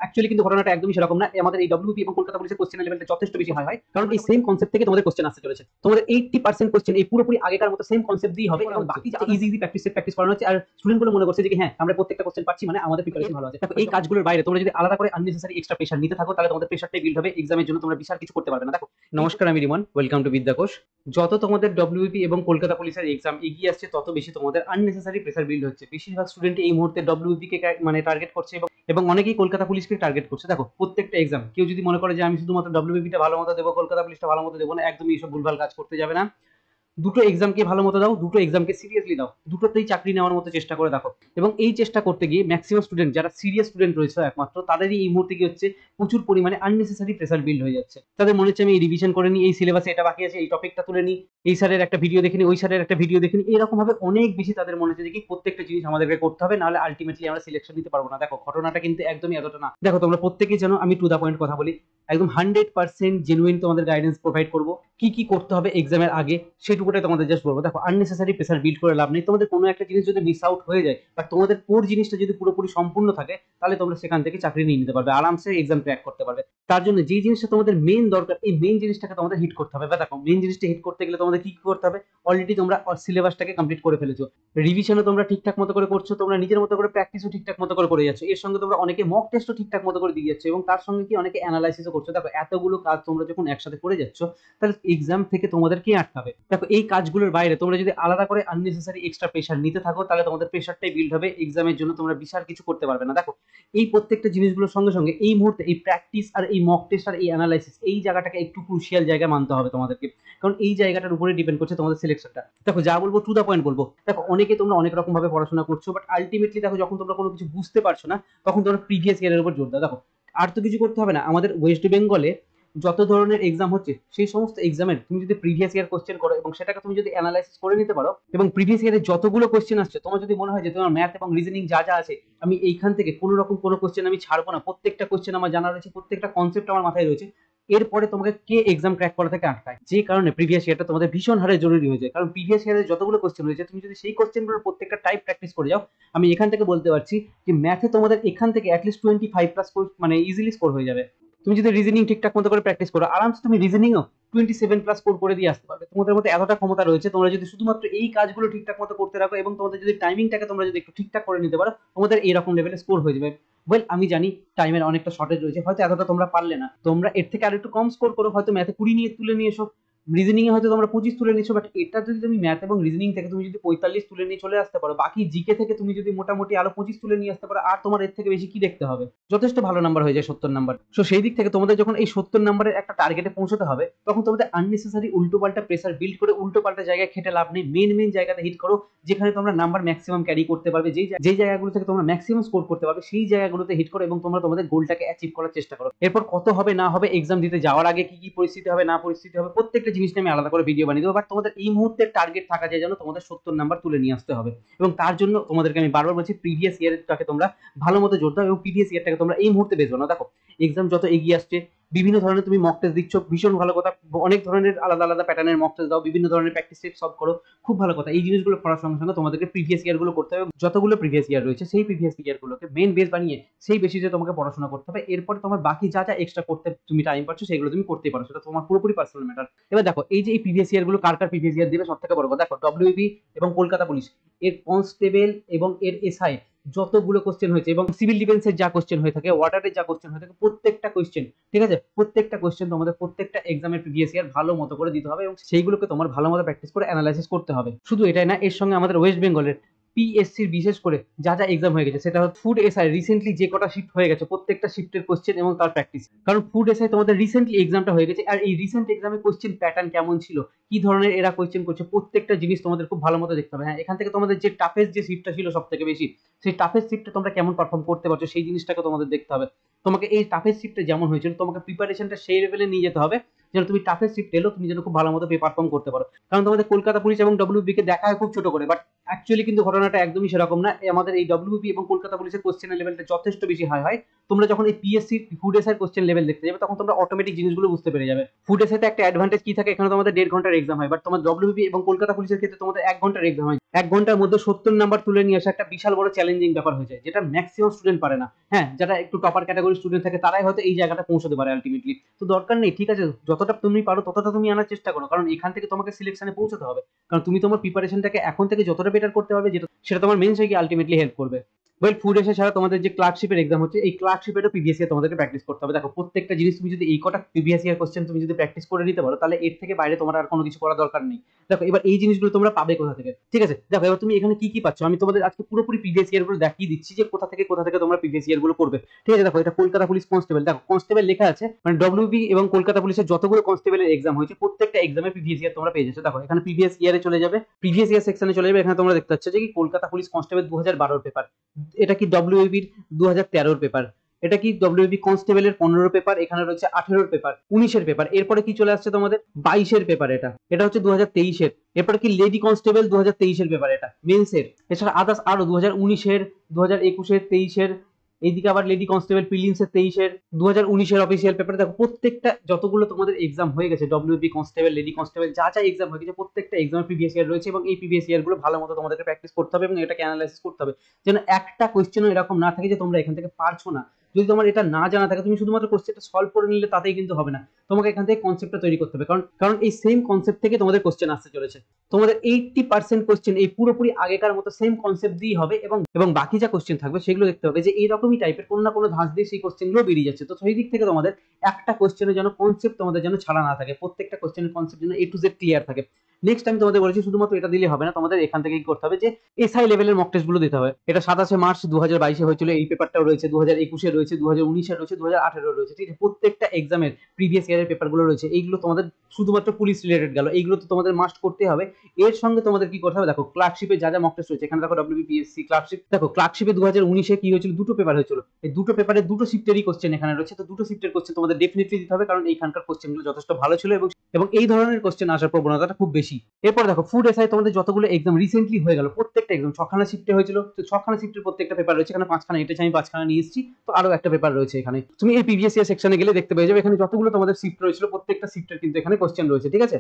Actually কিন্তু ঘটনাটা একদমই সেরকম না। আমাদের এই ডব্লিউপি এবং কলকাতা পুলিশের কোশ্চেনের লেভেলটা যথেষ্ট বেশি হাই হয়, কারণ এই সেম কনসেপ্ট থেকে তোমাদের কোশ্চেন আসতে চলেছে। তোমাদের 80% কোশ্চেন এই পুরোপুরি আগেকার মতো সেম কনসেপ্ট দিয়ে হবে, এবং বাকি যা ইজি প্র্যাকটিস করানো হচ্ছে, আর স্টুডেন্টগুলো মনে করছে যে হ্যাঁ আমরা প্রত্যেকটা কোশ্চেন পাচ্ছি মানে আমাদের প্রিপারেশন ভালো আছে। দেখো এই কাজগুলোর বাইরে তোমরা যদি আলাদা করে আননেসেসারি এক্সট্রা প্রেশার নিতে থাকো, তাহলে তোমাদের প্রেশারটাই বিল্ড হবে, এক্সামের জন্য তোমরা বিশাল কিছু করতে পারবে না। দেখো, নমস্কার, আমি রিমন, ওয়েলকাম টু বিদ্যাকোষ। যত তোমাদের ডব্লিউপি এবং কলকাতা পুলিশের এক্সাম এগিয়ে আসছে, তত বেশি তোমাদের আননেসেসারি প্রেশার বিল্ড হচ্ছে। বেশিরভাগ স্টুডেন্ট এই মুহূর্তে ডব্লিউপি কে মানে টার্গেট করছে, এবং অনেকেই কলকাতা পুলিশকে টার্গেট করছে। দেখো, প্রত্যেকটা এক্সাম কেউ যদি মনে করে যে আমি শুধুমাত্র ডব্লিউবিটা ভালো মতো দেবো, কলকাতা পুলিশটা ভালো মতো দেবো না, একদমই এইসব ভুলভাল কাজ করতে যাবে না। দুটো এক্সামকে ভালো মতো দাও, দুটো এক্সামকে সিরিয়াসলি দাও, দুটোতেই চাকরি নেওয়ার মতো চেষ্টা করে দেখো। এবং এই চেষ্টা করতে গিয়ে ম্যাক্সিমাম স্টুডেন্ট যারা সিরিয়াস স্টুডেন্ট রয়েছে একমাত্র তাদেরই এই মুহূর্তে কি হচ্ছে, প্রচুর পরিমাণে আননেসেসারি প্রেসার বিল্ড হয়ে যাচ্ছে। তাদের মনে হচ্ছে আমি এই রিভিশন করে নিই, এই সিলেবাসে এটা বাকি আছে, এই টপিকটা তুলে নিই, এই স্যারের একটা ভিডিও দেখে নিই, ওই স্যারের একটা ভিডিও দেখে নিই, এরকম ভাবে অনেক বেশি তাদের মনে হচ্ছে যে কি প্রত্যেকটা জিনিস আমাদেরকে করতে হবে, নাহলে আলটিমেটলি আমরা সিলেকশন নিতে পারবো না। দেখো, ঘটনাটা কিন্তু একদমই এতটা না। দেখো, তোমরা প্রত্যেকেই জানো আমি টু দা পয়েন্ট কথা বলি, একদম 100% জেনুইন তোমাদের গাইডেন্স প্রোভাইড করবো। কি কি করতে হবে এক্সামের আগে সেটুকুটাই তোমাদের জাস্ট বলবো। দেখো, আননেসেসারি প্রেসার বিল্ড করে লাভ নেই। তোমাদের কোনো একটা জিনিস যদি মিস আউট হয়ে যায়, বা তোমাদের কোর জিনিসটা যদি পুরোপুরি সম্পূর্ণ থাকে, তাহলে তোমরা সেখান থেকে চাকরি নিয়ে নিতে পারবে, আরামসে এক্সাম ক্র্যাক করতে পারবে। তার জন্য যে জিনিসটা তোমাদের মেইন দরকার, এই মেইন জিনিসটাকে তোমাদের হিট করতে হবে। বা দেখো, মেইন জিনিসটা হিট করতে গেলে তোমাদের কি করতে হবে, অলরেডি তোমরা সিলেবাসটাকে কমপ্লিট করে ফেলেছো, রিভিশনও তোমরা ঠিকঠাক মতো করে করছো, তোমরা নিজের মতো করে প্র্যাকটিসও ঠিকঠাক মতো করে যাচ্ছ, এর সঙ্গে তোমরা অনেকে মক টেস্টও ঠিকঠাক মতো করে দিয়ে যাচ্ছ, এবং তার সঙ্গে কি অনেকে অ্যানালাইসিসও করছো। দেখো, এতগুলো কাজ তোমরা যখন একসাথে করে যাচ্ছ, তাহলে এক্সাম থেকে তোমাদের কে আটকাবে? দেখো, এই কাজগুলোর বাইরে তোমরা যদি আলাদা করে আননেসেসারি এক্সট্রা প্রেশার নিতে থাকো, তাহলে তোমাদের প্রেশারটাই বিল্ড হবে, এক্সামের জন্য তোমরা বিশাল কিছু করতে পারবে না। দেখো, এই প্রত্যেকটা জিনিসগুলোর সঙ্গে সঙ্গে এই মুহূর্তে এই প্র্যাকটিস আর এই মক টেস্ট আর এই অ্যানালাইসিস, এই জায়গাটাকে একটু ক্রুশিয়াল জায়গায় মানতে হবে তোমাদেরকে, কারণ এই জায়গাটার উপরে ডিপেন্ড করছে তোমাদের সিলেকশনটা। দেখো, যা বলবো টু দা পয়েন্ট বলবো। দেখো, অনেকে তোমরা অনেক রকম ভাবে পড়াশোনা করছো, বাট আলটিমেটলি দেখো, যখন তোমরা কোনো কিছু বুঝতে পারছো না, তখন তোমরা প্রিভিয়াস ইয়ারের উপর জোর দাও। দেখো, আর তো কিছু করতে হবে না। আমাদের ওয়েস্ট বেঙ্গলে যত ধরনের এক্সাম হচ্ছে, সেই সমস্ত এক্সামের তুমি যদি প্রিভিয়াস ইয়ার কোশ্চেন করো, এবং সেটাকে তুমি যদি অ্যানালাইসিস করে নিতে পারো, এবং প্রিভিয়াস ইয়ারে যতগুলো কোশ্চেন আসছে, তোমার যদি মনে হয় যে তোমার ম্যাথ এবং রিজনিং যা যা আছে, আমি এইখান থেকে কোনো রকম কোনো কোশ্চেন আমি ছাড়বো না, প্রত্যেকটা কোশ্চেন আমার জানা রয়েছে, প্রত্যেকটা কনসেপ্ট আমার মাথায় রয়েছে, এরপরে তোমাকে কে এক্সাম ক্র্যাক করা থেকে আটকায়? যে কারণে প্রিভিয়াস ইয়ারটা তোমাদের ভীষণ হারে জরুরি হয়ে যায়। কারণ প্রিভিয়াস ইয়ারে যতগুলো কোশ্চেন রয়েছে, তুমি যদি সেই কোশ্চেনগুলোর প্রত্যেকটা টাইপ প্র্যাকটিস করে যাও, আমি এখান থেকে বলতে পারছি যে ম্যাথে তোমাদের এখান থেকে অ্যাটলিস্ট 25+ মানে ইজিলি স্কোর হয়ে যাবে। তুমি যদি রিজনিং ঠিকঠাক মতো করে প্র্যাকটিস করো, আরামসে তুমি রিজনিংও 27+ স্কোর করে দিয়ে আসতে পারবে। তোমাদের মধ্যে এতটা ক্ষমতা রয়েছে, তোমরা যদি শুধুমাত্র এই কাজগুলো ঠিকঠাক মতো করতে রাখো, এবং তোমাদের যদি টাইমিংটাকে তোমরা যদি একটু ঠিকঠাক করে নিতে পারো, তোমাদের এরকম লেভেলে স্কোর হয়ে যাবে। ওয়েল, আমি জানি টাইমের অনেকটা শর্টেজ রয়েছে, হয়তো এতটা তোমরা পারলে না, তোমরা এর থেকে আর একটু কম স্কোর করো, হয়তো ম্যাথে 20 নিয়ে তুলে নিয়ে এসো, রিজনিং এ হয়তো তোমরা 25 তুলে নিচ্ছ, বাট এটা যদি তুমি ম্যাথ এবং রিজনিং থেকে তুমি যদি 45 তুলে নিয়ে চলে আসতে পারো, বাকি জিকে থেকে তুমি যদি মোটামুটি আরো 25 তুলে নিয়ে আসতে পারো, আর তোমার এর থেকে বেশি কি দেখতে হবে? যথেষ্ট ভালো নাম্বার হয়ে যায় 70 নাম্বার। সো সেই দিক থেকে তোমাদের যখন এই 70 নাম্বারের একটা টার্গেটে পৌঁছতে হবে, তখন তোমাদের আননেসেসারি উল্টো পাল্টা প্রেসার বিল্ড করে উল্টো পাল্টা জায়গায় খেটে লাভ নেই। মেন জায়গাতে হিট করো, যেখানে তোমরা নাম্বার ম্যাক্সিমাম ক্যারি করতে পারবে, যেই জায়গাগুলো থেকে তোমরা ম্যাক্সিমাম স্কোর করতে পারবে, সেই জায়গাগুলোতে হিট করো, এবং তোমরা তোমাদের গোলটাকে অ্যাচিভ করার চেষ্টা করো। এরপর কত হবে না হবে, এক্সাম দিতে যাওয়ার আগে কি কি পরিস্থিতি হবে না পরিস্থিতি হবে, প্রত্যেকটা জিনিস নিয়ে আমি আলাদা করে ভিডিও বানিয়ে দেবো। বাট তোমাদের এই মুহূর্তের টার্গেট থাকা যায় যেন তোমাদের 70 নাম্বার তুলে নিয়ে আসতে হবে, এবং তার জন্য তোমাদেরকে আমি বারবার বলছি প্রিভিয়াস ইয়ারটাকে তোমরা ভালো মতো জোর দাও, এবং প্রিভিয়াস ইয়ারটাকে তোমরা এই মুহূর্তে বেসবো না। দেখো, এক্সাম যত এগিয়ে আসছে, বিভিন্ন ধরনের তুমি মক টেস্ট দিচ্ছ, ভীষণ ভালো কথা। অনেক ধরনের আলাদা আলাদা প্যাটার্নের মক টেস্ট দাও, বিভিন্ন ধরনের প্র্যাকটিস টিপস সলভ করো, খুব ভালো কথা। এই জিনিসগুলো করার সঙ্গে সঙ্গে তোমাদেরকে প্রিভিয়াস ইয়ার গুলো করতে হবে, যতগুলো প্রিভিয়াস ইয়ার রয়েছে সেই প্রিভিয়াস ইয়ার গুলোকে মেইন বেস বানিয়ে সেই বেসিসে তোমাকে পড়াশোনা করতে হবে। এরপরে তোমার বাকি যা যা এক্সট্রা করতে তুমি টাইম পাচ্ছ, সেগুলো তুমি করতেই পারো, সেটা তোমার পুরোপুরি পার্সোনাল ম্যাটার। এবার দেখো, এই যে এই প্রিভিয়াস ইয়ার গুলো কার কার প্রিভিয়াস ইয়ার দিবে, সব থেকে বড় কথা, দেখো ডব্লিউবি এবং কলকাতা পুলিশ এর কনস্টেবল এবং এর এসআই যতগুলো কোশ্চেন হয়েছে, এবং সিভিল ডিফেন্সের যা কোশ্চেন হয়ে থাকে, ওয়াটারের যা কোশ্চেন হয়ে থাকে, প্রত্যেকটা কোশ্চেন, ঠিক আছে, প্রত্যেকটা কোশ্চেন তোমাদের প্রত্যেকটা এক্সামের প্রিভিয়াস ইয়ার ভালো মতো করে দিতে হবে, এবং সেইগুলোকে তোমার ভালো মতো প্র্যাকটিস করে অ্যানালাইসিস করতে হবে। শুধু এটাই না, এর সঙ্গে আমাদের ওয়েস্ট বেঙ্গলের পিএসসির বিশেষ করে যা যা এক্সাম হয়ে গেছে, সেটা হচ্ছে ফুড এসআই রিসেন্টলি যে কটা শিফট হয়ে গেছে, প্রত্যেকটা শিফটের কোশ্চেন এবং তার প্র্যাকটিস। কারণ ফুড এসআই তোমাদের রিসেন্টলি এক্সামটা হয়ে গেছে, আর এই রিসেন্ট এক্সামে কোশ্চেন প্যাটার্ন কেমন ছিল, কি ধরনের এরা কোশ্চেন করছে, প্রত্যেকটা জিনিস তোমাদের খুব ভালো মতো দেখতে হবে। হ্যাঁ, এখান থেকে তোমাদের যে টাফেস্ট যে শিফটটা ছিল সব থেকে বেশি, সেই টাফেস্ট শিফটে তোমরা কেমন পারফর্ম করতে পারছো, সেই জিনিসটাকে তোমাদের দেখতে হবে। তোমাকে এই টাফেস্ট শিফটে যেমন হয়েছিল, তোমাকে প্রিপারেশনটা সেই লেভেলে নিয়ে যেতে হবে যেন তুমি টাফেস্ট শিফট এলো তুমি যেন খুব ভালো মতো পারফর্ম করতে পারো। কারণ তোমাদের কলকাতা পুলিশ এবং ডব্লিউবি কে দেখা হয় খুব ছোট করে, বাট অ্যাকচুয়ালি কিন্তু ঘটনাটা একদমই সেরকম না। আমাদের এই ডব্লিউপি এবং কলকাতা পুলিশের কোশ্চেনের লেভেলটা যথেষ্ট বেশি হাই হয়। তোমরা যখন এই PSC food SI question level দেখতে যাবে তখন তোমরা অটোমেটিক জিনিসগুলো বুঝতে পেরে যাবে। ফুড এসআইতে একটা অ্যাডভান্টেজ কি থাকে, এখানে তোমাদের 1.5 ঘন্টার এক্সাম হয়, বাট তোমার ডব্লিউপি এবং কলকাতা পুলিশের ক্ষেত্রে তোমাদের 1 ঘন্টার এক্সাম হয়। 1 ঘন্টার মধ্যে 70 নাম্বার তুলে নিয়ে আসা একটা বিশাল বড় চ্যালেঞ্জিং ব্যাপার হয়ে যায়, যেটা ম্যাক্সিমাম স্টুডেন্ট পারে না। হ্যাঁ, যারা একটু টপার ক্যাটাগরি স্টুডেন্ট থাকে তারাই হয়তো এই জায়গাটা পৌঁছাতে পারে আলটিমেটলি। তো দরকার নেই, ঠিক আছে, যতটা তুমি পারো ততটা তুমি আনার চেষ্টা করো, কারণ এখান থেকে তোমাকে সিলেকশনে পৌঁছাতে হবে। কারণ তুমি তোমার প্রিপারেশনটাকে এখন থেকে যতটা বেটার করতে পারবে, যেটা সেটা তোমার মেন্সে গিয়ে আলটিমেটলি হেল্প করবে। ওয়েল, ফুড এসে ছাড়া তোমাদের যে ক্লার্কশিপের এক্সাম হচ্ছে, এই ক্লার্কশিপেরও প্রিভিয়াস ইয়ার তোমাদেরকে প্র্যাকটিস করতে হবে। দেখো, প্রত্যেকটা জিনিস তুমি যদি এই কটা প্রিভিয়াস ইয়ার কোশ্চেন তুমি যদি প্র্যাকটিস করে নিতে পারো, তাহলে এর থেকে বাইরে তোমার আর কোনো কিছু করার দরকার নেই। দেখো, এবার এই জিনিসগুলো তোমরা পাবে কোথা থেকে, ঠিক আছে? দেখো, এবার তুমি এখানে কি কি পাচ্ছ, আমি তোমাদের আজকে পুরোপুরি প্রিভিয়াস ইয়ার গুলো দেখিয়ে দিচ্ছি যে কোথা থেকে তোমরা প্রিভিয়াস ইয়ার গুলো করবে, ঠিক আছে? দেখো, এটা কলকাতা পুলিশ কনস্টেবল, দেখো কনস্টেবল লেখা আছে, মানে ডব্লিউবি এবং কলকাতা পুলিশের যতগুলো কনস্টেবলের এক্সাম হয়েছে প্রত্যেকটা এক্সামের প্রিভিয়াস ইয়ার তোমরা পেয়ে যাচ্ছ। দেখো, এখানে প্রিভিয়াস ইয়ারে চলে যাবে, প্রিভিয়াস ইয়ার সেকশনে চলে যাবে, এখানে তোমরা দেখতে পাচ্ছ যে কি কলকাতা পুলিশ কনস্টেবল 2012 পেপার, এটা কি ডব্লিউবির 2013 পেপার, এটা কি ডব্লিউবি কনস্টেবলের 15 পেপার, এখানে রয়েছে 18 পেপার, 19 পেপার, এরপরে কি চলে আসছে তোমাদের 22 পেপার, এটা হচ্ছে 2023 এরপরে কি লেডি কনস্টেবল 2023 পেপার, এটা মেন্সের। এছাড়া আদার্স আরো 2019 2021 23 এইদিকে আবার লেডি কনস্টেবল প্রিলিমসের 23 2019 অফিসিয়াল পেপার। দেখো, প্রত্যেকটা যতগুলো তোমাদের এক্সাম হয়ে গেছে ডব্লিউবি কনস্টেবল লেডি কনস্টেবল যা যা এক্সাম হয়ে গেছে প্রত্যেকটা এক্সামের প্রিভিয়াস ইয়ার রয়েছে, এবং এই প্রিভিয়াস ইয়ার গুলো ভালো মতো তোমাদেরকে প্র্যাকটিস করতে হবে এবং এটাকে অ্যানালাইসিস করতে হবে, যেন একটা কোয়েশ্চেনও এরকম না থাকে যে তোমরা এখান থেকে পারছো না। যদি তোমার এটা না জানা থাকে, তুমি শুধুমাত্র কোশ্চেনটা সলভ করে নিলে তাতেই কিন্তু হবে না, তোমাকে এখান থেকে কনসেপ্টটা তৈরি করতে হবে, কারণ কারণ এই সেম কনসেপ্ট থেকে তোমাদের কোশ্চেন আসতে চলেছে। তোমাদের 80% কোশ্চেন এই পুরোপুরি আগেকার মতো সেম কনসেপ্ট দিয়েই হবে, এবং বাকি যা কোশ্চেন থাকবে সেগুলো দেখতে হবে যে এইরকমই টাইপের কোনো না কোনো ধাঁচ দিয়ে সেই কোশ্চেনগুলো বেরিয়ে যাচ্ছে। তো সেই দিক থেকে তোমাদের একটা কোশ্চেনের যেন কনসেপ্ট তোমাদের যেন ছাড়া না থাকে, প্রত্যেকটা কোশ্চেনের কনসেপ্ট যেন A to Z ক্লিয়ার থাকে। নেক্সট আমি তোমাদের বলেছি শুধুমাত্র এটা দিলে হবে না, তোমাদের এখান থেকে কি করতে হবে যে এসআই লেভেলের মক টেস্ট গুলো দিতে হবে। এটা 27 মার্চ 2022 হয়েছিল, এই পেপারটাও রয়েছে, 2021 রয়েছে, 2019 রয়েছে, 2018 রয়েছে, ঠিক আছে? প্রত্যেকটা এক্সামের প্রিভিয়াস ইয়ারের পেপারগুলো রয়েছে। এইগুলো তোমাদের শুধুমাত্র পুলিশ রিলেটেড গেল, এইগুলো তো তোমাদের মাস্ট করতে হবে। এর সঙ্গে তোমাদের কি করতে হবে, দেখো ক্লার্কশিপে যা যা মক টেস্ট রয়েছে, এখানে দেখো ডব্লিউবিপিএসসি ক্লার্কশিপ, দেখো ক্লার্কশিপে 2019 কি হয়েছিল, দুটো পেপার হয়েছিল, এই দুটো পেপারে দুটো শিফটেরই কোশ্চেন এখানে রয়েছে। তো দুটো শিফটের কোশ্চেন তোমাদের ডেফিনেটলি দিতে হবে, কারণ এইখানকার কোশ্চেনগুলো যথেষ্ট ভালো ছিল এবং এই ধরনের কোশ্চেন আসার প্রবণতাটা খুব বেশি। এরপর দেখো, ফুড এসআই তোমাদের যতগুলো এক্সাম রিসেন্টলি হয়ে গেল, প্রত্যেকটা এক্সাম 6খানা শিফটে হয়েছিল, তো 6খানা শিফটের প্রত্যেকটা পেপার রয়েছে, এখানে 5খানা এটেছে, আমি 5খানা নিয়ে এসেছি, তো আরো একটা পেপার রয়েছে এখানে। তুমি এই প্রিভিয়াস ইয়ার সেকশনে গেলে দেখতে পেয়ে যাবে এখানে যতগুলো তোমাদের শিফট রয়েছিল প্রত্যেকটা শিফটের কিন্তু এখানে কোশ্চেন রয়েছে, ঠিক আছে?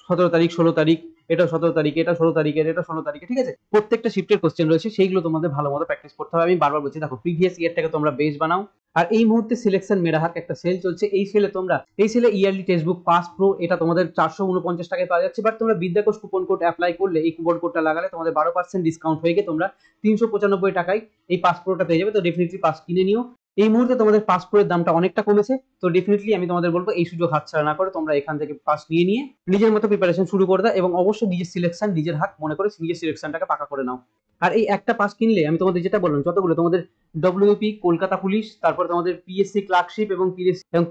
17 তারিখ, 16 তারিখ, এটা 17 তারিখে, এটা 16 তারিখের, এটা 16 তারিখে, ঠিক আছে? প্রত্যেকটা শিফটের কোশ্চেন রয়েছে, সেইগুলো তোমাদের ভালো মতো প্র্যাকটিস করতে হবে। আমি বারবার বলছি, দেখো প্রিভিয়াস ইয়ারটাকে তোমরা বেস বানাও। আর এই মুহূর্তে সিলেকশন মেরাহাক একটা সেল চলছে, এই সেলে yearly text book pass pro এটা তোমাদের 449 টাকায় পাওয়া যাচ্ছে, বাট তোমরা বিদ্যাকোষ কুপন কোড অ্যাপ্লাই করলে, এই কুপন কোডটা লাগালে তোমাদের 12% ডিসকাউন্ট হয়ে গিয়ে তোমরা 395 টাকায় এই পাস প্রোটা পেয়ে যাবে। তো ডেফিনেটলি পাস কিনে নিও। এই মুহূর্তে তোমাদের পাস প্রোয়ের দামটা অনেকটা কমেছে, তো ডেফিনেটলি আমি তোমাদের বলবো এই সুযোগ হাতছাড়া না করে তোমরা এখান থেকে পাস নিয়ে নিজের মতো প্রিপারেশন শুরু করে দাও, এবং অবশ্যই নিজের সিলেকশন নিজের হাত মনে করে নিজের সিলেকশনটাকে পাকা করে নাও। আর এই একটা পাস কিনলে আমি তোমাদের যেটা বললাম, যতগুলো তোমাদের ডব্লিউপি কলকাতা পুলিশ, তারপর তোমাদের পিএসসি ক্লার্কশিপ এবং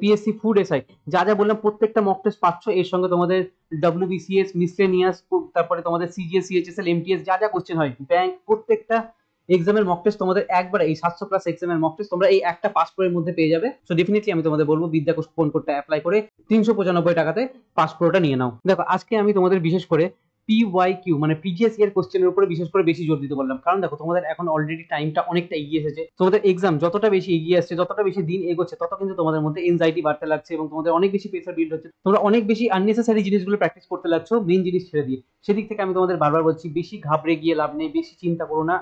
পিএসসি ফুড এসআই যা যা বললাম প্রত্যেকটা মক টেস্ট পাচ্ছ, এর সঙ্গে তোমাদের ডব্লিউবিসিএস মিসলেনিয়াস, তারপরে তোমাদের সিজিএস সিএইচএসএল এমটিএস যা যা কোশ্চেন হয় ব্যাংক, প্রত্যেকটা এক্সামের মক টেস্ট তোমাদের একবারে এই 700 প্লাস এক্সামের মক টেস্ট তোমরা এই একটা পাসপোর্টের মধ্যে পেয়ে যাবে। সো ডেফিনেটলি আমি তোমাদের বলবো বিদ্যাকোষ কুপন কোডটা অ্যাপ্লাই করে 395 টাকাতে পাসপোর্টটা নিয়ে নাও। দেখো, আজকে আমি তোমাদের বিশেষ করে পিওয়াইকিউ মানে প্রিভিয়াস ইয়ার কোশ্চেনের উপরে বিশেষ করে বেশি জোর দিতে বললাম, কারণ দেখো তোমাদের এখন অলরেডি টাইমটা অনেকটা এগিয়ে এসেছে। তোমাদের এক্সাম যতটা বেশি এগিয়ে আসছে, যতটা বেশি দিন এগোচ্ছে, তত কিন্তু তোমাদের মধ্যে এনজাইটি বাড়তে লাগছে এবং তোমাদের অনেক বেশি প্রেসার বিল্ড হচ্ছে, তোমরা অনেক বেশি আননেসেসারি জিনিসগুলো প্র্যাকটিস করতে লাগছো, মেইন জিনিস ছেড়ে দিয়ে। সেদিক থেকে আমি তোমাদের বারবার বলছি, বেশি ঘাবড়ে গিয়ে লাভ নেই, বেশি চিন্তা করো না,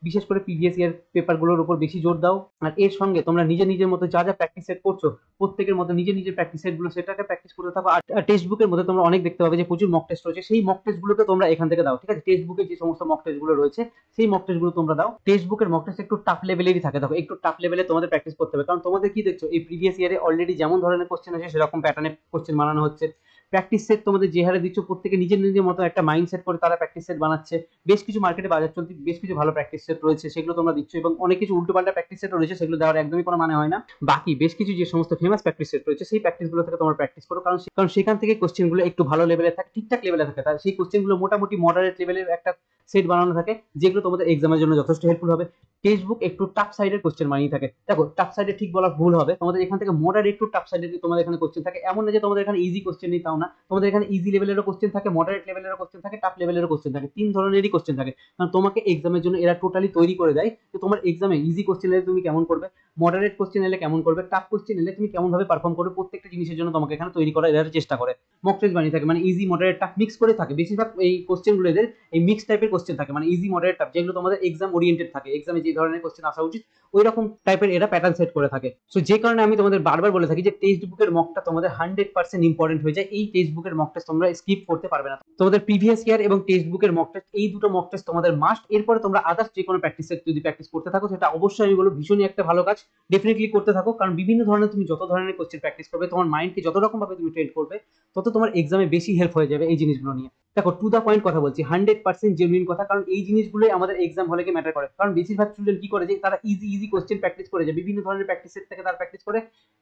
বিশেষ করে প্রিভিয়াস ইয়ার পেপারগুলোর উপর বেশি জোর দাও। আর এর সঙ্গে তোমরা নিজের মতো যা যা প্র্যাকটিস সেট করছো, প্রত্যেকের মধ্যে নিজের প্র্যাকটিস সেটগুলো সেটাকে প্র্যাকটিস করতে থাকো। আর টেক্সট বুকের মধ্যে তোমরা অনেক দেখতে পাবে যে প্রচুর মক টেস্ট রয়েছে, সেই মক টেস্টগুলোকে তোমরা এখান থেকে দাও, ঠিক আছে? টেক্সট বুকে যে সমস্ত মক টেস্টগুলো রয়েছে সেই মক টেস্টগুলো তোমরা দাও। টেক্সট বুকের মক টেস্ট একটু টাফ লেভেলেরই থাকে, দেখো একটু টাফ লেভেলে তোমাদের প্র্যাকটিস করতে হবে, কারণ তোমাদের কি দেখছো এই প্রিভিয়াস ইয়ারে অলরেডি যেমন ধরনের কোশ্চেন আছে সেরকম প্যাটার্নে কোশ্চেন বানানো হচ্ছে। প্র্যাকটিস সেট তোমাদের যে হারে দিচ্ছ, প্রত্যেকে নিজের মতো একটা মাইন্ড সেট করে তারা প্র্যাকটিস সেট বানাচ্ছে। বেশ কিছু মার্কেটে বাজার চলতি বেশ কিছু ভালো প্র্যাকটিস সেট রয়েছে, সেগুলো তোমরা দিচ্ছ, এবং অনেক কিছু উল্টোপাল্টা প্র্যাকটিস সেট রয়েছে সেগুলো দেওয়ার একদমই কোনো মানে হয় না। বাকি বেশ কিছু যে সমস্ত ফেমাস প্র্যাকটিস সেট রয়েছে সেই প্র্যাকটিসগুলো থেকে তোমরা প্র্যাকটিস করো, কারণ সেখান থেকে কোশ্চেনগুলো একটু ভালো লেভেলে থাকে, ঠিকঠাক লেভেলে থাকে, তার সেই কোশ্চেনগুলো মোটামুটি মডারেট লেভেলের একটা সেট বানানো থাকে, যেগুলো তোমাদের এক্সামের জন্য যথেষ্ট হেল্পফুল হবে। টেক্সট বুক একটু টাফ সাইডের কোশ্চেন বানিয়ে থাকে, দেখো টাফ সাইডে ঠিক বলা ভুল হবে, তোমাদের এখান থেকে মডারেট একটু টাফ সাইডের তোমাদের এখানে কোশ্চেন থাকে, এমন না যে তোমাদের এখানে ইজি কোশ্চেন নেই, তাও না, না, তোমাদের এখানে ইজি লেভেলেরও কোশ্চেন থাকে, মডারেট লেভেলেরও কোশ্চেন থাকে, টাফ লেভেলেরও কোশ্চেন থাকে, 3 ধরনেরই কোশ্চেন থাকে। কারণ তোমাকে এক্সামের জন্য এরা টোটালি তৈরি করে দেয় যে তোমার এক্সামে ইজি কোশ্চেন এলে তুমি কেমন করবে, মডারেট কোশ্চেন এলে কেমন করবে, টাফ কোশ্চেন এলে তুমি কেমন ভাবে পারফর্ম করবে, প্রত্যেকটা জিনিসের জন্য তোমাকে এখানে তৈরি করা এরা চেষ্টা করে। মক টেস্ট বানিয়ে থাকে, মানে ইজি মডারেট টাফ মিক্স করে থাকে। বেশিরভাগ এই কোশ্চেনগুলো এদের এই মিক্স টাইপের কোশ্চেন থাকে, মানে ইজি মডারেট টাফ, যেগুলো তোমাদের এক্সাম ওরিয়েন্টেড থাকে, এক্সামে যে ধরনের কোশ্চেন আসা উচিত ওই রকম টাইপের এরা প্যাটার্ন সেট করে থাকে। সো যে কারণে আমি তোমাদের বারবার বলে থাকি যে টেক্সট বুকের মকটা তোমাদের 100% ইম্পর্টেন্ট হয়ে যায়। এই টেক্সট বুকের মক টেস্ট তোমরা স্কিপ করতে পারবে না। তোমাদের প্রিভিয়াস ইয়ার এবং টেক্সট বুকের মক টেস্ট, এই দুটো মক টেস্ট তোমাদের মাস্ট। এরপরে তোমরা আদার্স যে কোনো প্র্যাকটিস সেট যদি প্র্যাকটিস করতে থাকো, সেটা অবশ্যই আমি বলবো ভীষণই একটা ভালো কাজ, ডেফিনেটলি করতে থাকো। কারণ বিভিন্ন ধরনের তুমি যত ধরনের কোশ্চেন প্র্যাকটিস করবে, তোমার মাইন্ডকে যত রকম ভাবে তুমি ট্রেন করবে, তত তোমার এক্সামে বেশি হেল্প হয়ে যাবে এই জিনিসগুলো নিয়ে। দেখো, টু দা পয়েন্ট কথা বলছি, 100% জেনুইন কথা, কারণ এই জিনিসগুলোই আমাদের এক্সাম হলে ম্যাটার করে। কারণ বেশিরভাগ স্টুডেন্ট কি করে যে তারা ইজি ইজি কোশ্চেন প্র্যাকটিস করে যায়, বিভিন্ন ধরনের প্র্যাকটিস সেট থেকে তারা প্র্যাকটিস করে,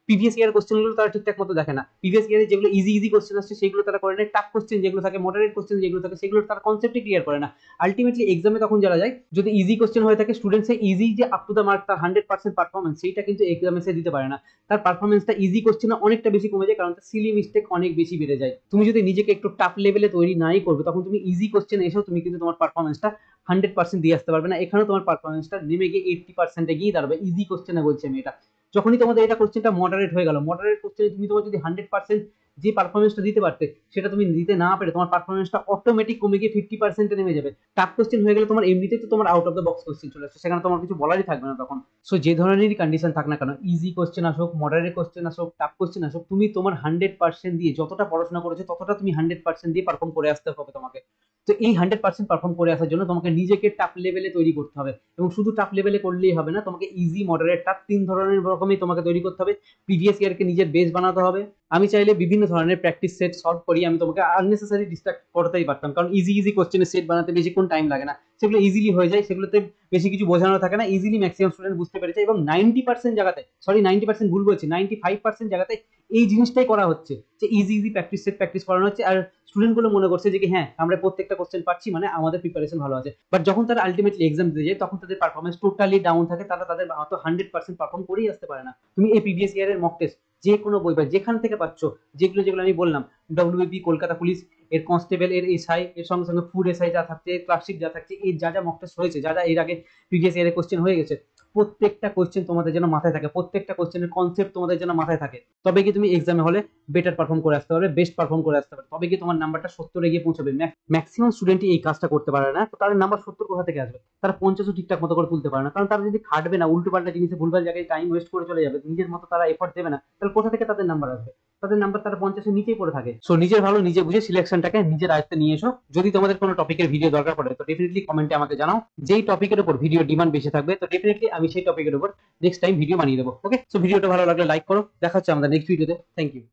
প্রিভিয়াস ইয়ার কোশ্চেনগুলো তারা ঠিকঠাক মতো দেখে না। প্রিভিয়াস ইয়ারে যেগুলো ইজি ইজি কোশ্চেন আসছে সেগুলো তারা করে না, টাফ কোশ্চেন যেগুলো থাকে, মডারেট কোশ্চেন যেগুলো থাকে, সেগুলো তারা কনসেপ্টই ক্লিয়ার করে না। আলটিমেটলি এক্সামে তখন যারা যায়, যদি ইজি কোশ্চেন হয়ে থাকে, স্টুডেন্টসের ইজি যে আপ টু দা মার্ক তার 100% পারফরমেন্স, সেইটা কিন্তু এক্সামে সে দিতে পারে না। তার পারফরমেন্সটা ইজি কোশ্চেনে অনেকটা বেশি কমে যায়, কারণ তার সিলি মিস্টেক অনেক বেশি বেড়ে যায়। তুমি যদি নিজেকে একটু টাফ লেভেলে তৈরি নাই করবে, তখন তুমি ইজি কোশ্চেন এসেও তুমি কিন্তু তোমার পারফরমেন্সটা 100% দিয়ে আসতে পারবে না। এখানেও তোমার পারফরমেন্সটা নেমে গিয়ে 80% গিয়ে দাঁড়াবে। ইজি কোশ্চেনে বলছি আমি এটা। যখনই তোমাদের এটা কোশ্চেনটা মডারেট হয়ে গেল, মডারেট কোশ্চেনে তুমি তোমার যদি 100% যে পারফরমেন্সটা দিতে পারতে, সেটা তুমি দিতে না পেরে তোমার পারফরমেন্সটা অটোমেটিক কমে গিয়ে 50% নেমে যাবে। টাফ কোশ্চেন হয়ে গেলে তোমার এমনিতেই তো তোমার out of the box question চলে আসছে, সেখানে তোমার কিছু বলারই থাকবে না তখন। সো যে ধরনেরই কন্ডিশন থাক না কেন, ইজি কোশ্চেন আসুক, মডারেট কোশ্চেন আসুক, টাফ কোশ্চেন আসুক, তুমি তোমার 100% দিয়ে, যতটা পড়াশোনা করেছো ততটা তুমি 100% দিয়ে পারফর্ম করে আসতে হবে তোমাকে। তো এই 100% পারফর্ম করে আসার জন্য তোমাকে নিজেকে টাফ লেভেলে তৈরি করতে হবে। এবং শুধু টাফ লেভেলে করলেই হবে না, তোমাকে ইজি মডারেট টাফ 3 ধরনের রকমই তোমাকে তৈরি করতে হবে। প্রিভিয়াস ইয়ারকে নিজের বেস বানাতে হবে। আমি চাইলে বিভিন্ন ধরনের প্র্যাকটিস সেট সলভ করি, আমি তোমাকে আননেসেসারি ডিস্ট্রাক্ট করতেই পারতাম, কারণ ইজি ইজি কোশ্চেনের সেট বানাতে বেশিক্ষণ টাইম লাগে না, সেগুলো ইজিলি হয়ে যায়, সেগুলোতে বেশি কিছু বোঝানো থাকে না, ইজিলি ম্যাক্সিমাম স্টুডেন্ট বুঝতে পেরেছে। এবং 90% জায়গাতে, সরি 90% ভুল বলছি, 95% জায়গাতে এই জিনিসটাই করা হচ্ছে, যে easy easy practice set practice করানো হচ্ছে। আর স্টুডেন্ট গুলো মনে করছে যে হ্যাঁ, আমরা প্রত্যেকটা কোশ্চেন পাচ্ছি মানে আমাদের প্রিপারেশন ভালো আছে। বাট যখন তারা আলটিমেটলি এক্সাম দিতে যায়, তখন তাদের পারফরমেন্স টোটালি ডাউন থাকে, তারা তাদের হয়তো 100% পারফর্ম করেই আসতে পারে না। তুমি এই প্রিভিয়াস ইয়ারের মক টেস্ট যে কোনো বই বা যেখান থেকে পাচ্ছ, যেগুলো যেগুলো আমি বললাম, ডব্লিউবিপি, কলকাতা পুলিশ এর কনস্টেবল এর এসআই, এর সঙ্গে সঙ্গে ফুড এসআই যা থাকছে, ক্লার্কশিপ যা থাকছে, এই যা যা মক টেস্ট হয়েছে, যা যা এর আগে প্রিভিয়াস ইয়ারের কোশ্চেন হয়ে গেছে, প্রত্যেকটা কোশ্চেন তোমাদের যেন মাথায় থাকে, প্রত্যেকটা কোশ্চেনের কনসেপ্ট তোমাদের যেন মাথায় থাকে, তবে কি তুমি এক্সামে হলে বেটার পারফর্ম করে আসতে পারবে, বেস্ট পারফর্ম করে আসতে পারবে, তবে কি তোমার নাম্বারটা 70-এ গিয়ে পৌঁছাবে। ম্যাক্সিমাম স্টুডেন্টই এই কাজটা করতে পারে না, তো তাদের নাম্বার 70 কোথা থেকে আসবে? তারা 50ও ঠিকঠাক মতো করে তুলতে পারে না, কারণ তারা যদি খাটবে না, উল্টো পাল্টা জিনিসে ভুলভাল জায়গায় টাইম ওয়েস্ট করে চলে যাবে, নিজের মতো তারা এফোর্ট দেবে না, তাহলে কোথা থেকে তাদের নাম্বার আসবে? তাদের নাম্বার তারা 50-এর নিচেই পড়ে থাকে। সো নিজের ভালো নিজে বুঝে সিলেকশনটাকে নিজের আয়ত্তে নিয়ে এসো। যদি তোমাদের কোনো টপিকের ভিডিও দরকার পড়ে, তো ডেফিনেটলি কমেন্টে আমাকে জানাও। যেই টপিকের উপর ভিডিও ডিমান্ড বেশি থাকবে, তো ডেফিনেটলি আমি সেই টপিকের উপর নেক্সট টাইম ভিডিও বানিয়ে দেবো। ওকে, সো ভিডিওটা ভালো লাগলে লাইক করো। দেখা হচ্ছে আমাদের নেক্সট ভিডিওতে। Thank you.